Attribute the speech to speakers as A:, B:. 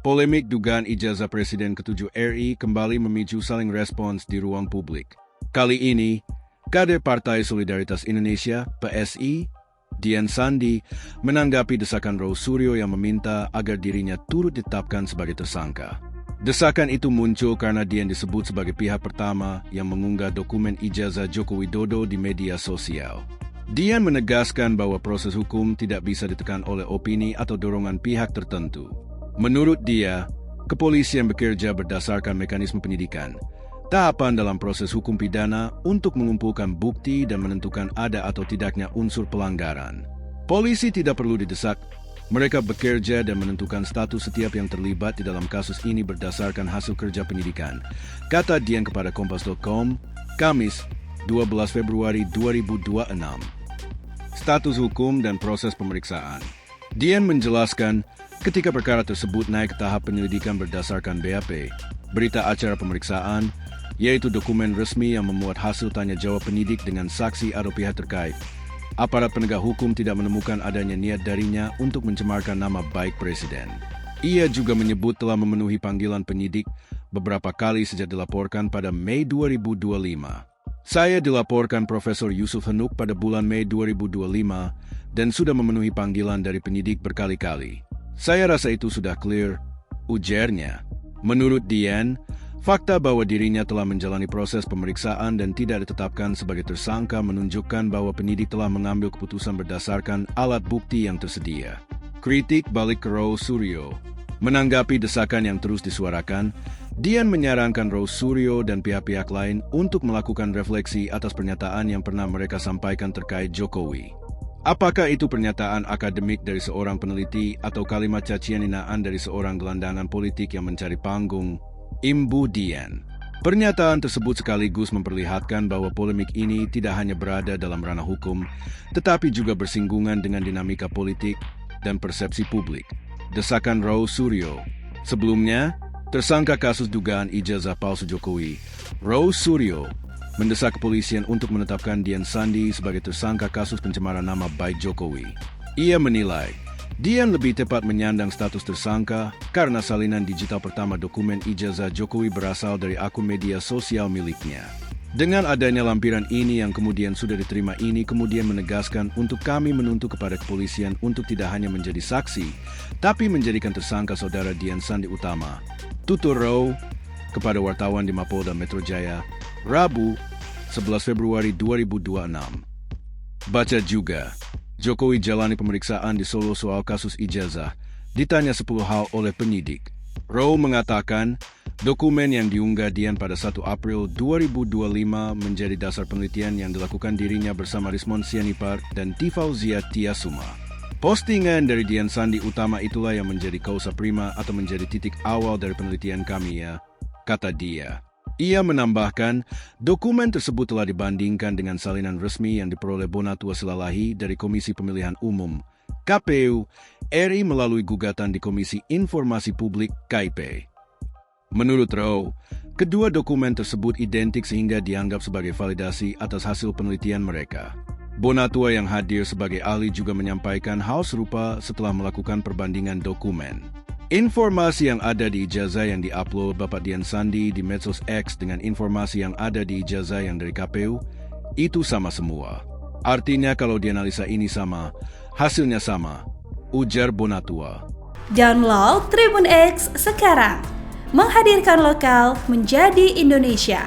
A: Polemik dugaan ijazah Presiden ke-7 RI kembali memicu saling respons di ruang publik. Kali ini, kader Partai Solidaritas Indonesia, PSI, Dian Sandi, menanggapi desakan Rose Suryo yang meminta agar dirinya turut ditetapkan sebagai tersangka. Desakan itu muncul karena Dian disebut sebagai pihak pertama yang mengunggah dokumen ijazah Joko Widodo di media sosial. Dian menegaskan bahwa proses hukum tidak bisa ditekan oleh opini atau dorongan pihak tertentu. Menurut dia, kepolisian bekerja berdasarkan mekanisme penyidikan, tahapan dalam proses hukum pidana untuk mengumpulkan bukti dan menentukan ada atau tidaknya unsur pelanggaran. Polisi tidak perlu didesak, mereka bekerja dan menentukan status setiap yang terlibat di dalam kasus ini berdasarkan hasil kerja penyidikan, kata Dian kepada Kompas.com, Kamis, 12 Februari 2026. Status hukum dan proses pemeriksaan. Dian menjelaskan, ketika perkara tersebut naik ke tahap penyelidikan berdasarkan BAP, berita acara pemeriksaan, yaitu dokumen resmi yang memuat hasil tanya jawab penyidik dengan saksi atau pihak terkait. Aparat penegak hukum tidak menemukan adanya niat darinya untuk mencemarkan nama baik Presiden. Ia juga menyebut telah memenuhi panggilan penyidik beberapa kali sejak dilaporkan pada Mei 2025. Saya dilaporkan Profesor Yusuf Henuk pada bulan Mei 2025 dan sudah memenuhi panggilan dari penyidik berkali-kali. Saya rasa itu sudah clear, ujarnya. Menurut Dian, fakta bahwa dirinya telah menjalani proses pemeriksaan dan tidak ditetapkan sebagai tersangka menunjukkan bahwa penyidik telah mengambil keputusan berdasarkan alat bukti yang tersedia. Kritik balik ke Rose Suryo. Menanggapi desakan yang terus disuarakan, Dian menyarankan Rose Suryo dan pihak-pihak lain untuk melakukan refleksi atas pernyataan yang pernah mereka sampaikan terkait Jokowi. Apakah itu pernyataan akademik dari seorang peneliti atau kalimat cacian hinaan dari seorang gelandangan politik yang mencari panggung? Imbu Dian. Pernyataan tersebut sekaligus memperlihatkan bahwa polemik ini tidak hanya berada dalam ranah hukum, tetapi juga bersinggungan dengan dinamika politik dan persepsi publik. Desakan Rose Suryo. Sebelumnya, tersangka kasus dugaan ijazah palsu Jokowi, Rose Suryo, mendesak kepolisian untuk menetapkan Dian Sandi sebagai tersangka kasus pencemaran nama baik Jokowi. Ia menilai, Dian lebih tepat menyandang status tersangka karena salinan digital pertama dokumen ijazah Jokowi berasal dari akun media sosial miliknya. Dengan adanya lampiran ini yang kemudian sudah diterima ini kemudian menegaskan untuk kami menuntut kepada kepolisian untuk tidak hanya menjadi saksi, tapi menjadikan tersangka saudara Dian Sandi Utama. Tutur Row kepada wartawan di Mapolda Metro Jaya, Rabu, 11 Februari 2026. Baca juga, Jokowi jalani pemeriksaan di Solo soal kasus ijazah, ditanya 10 hal oleh penyidik. Row mengatakan, dokumen yang diunggah Dian pada 1 April 2025 menjadi dasar penelitian yang dilakukan dirinya bersama Rismon Sianipar dan Tifauzia Tiasuma. Postingan dari Dian Sandi Utama itulah yang menjadi causa prima atau menjadi titik awal dari penelitian kami ya, kata dia. Ia menambahkan, dokumen tersebut telah dibandingkan dengan salinan resmi yang diperoleh Bonatua Silalahi dari Komisi Pemilihan Umum, KPU, RI melalui gugatan di Komisi Informasi Publik, KIP. Menurut Row, kedua dokumen tersebut identik sehingga dianggap sebagai validasi atas hasil penelitian mereka. Bonatua yang hadir sebagai ahli juga menyampaikan hal serupa setelah melakukan perbandingan dokumen. Informasi yang ada di ijazah yang diupload Bapak Dian Sandi di medsos X dengan informasi yang ada di ijazah yang dari KPU, itu sama semua. Artinya kalau dianalisa ini sama, hasilnya sama, ujar Bonatua.
B: Download Tribun X sekarang, menghadirkan lokal menjadi Indonesia.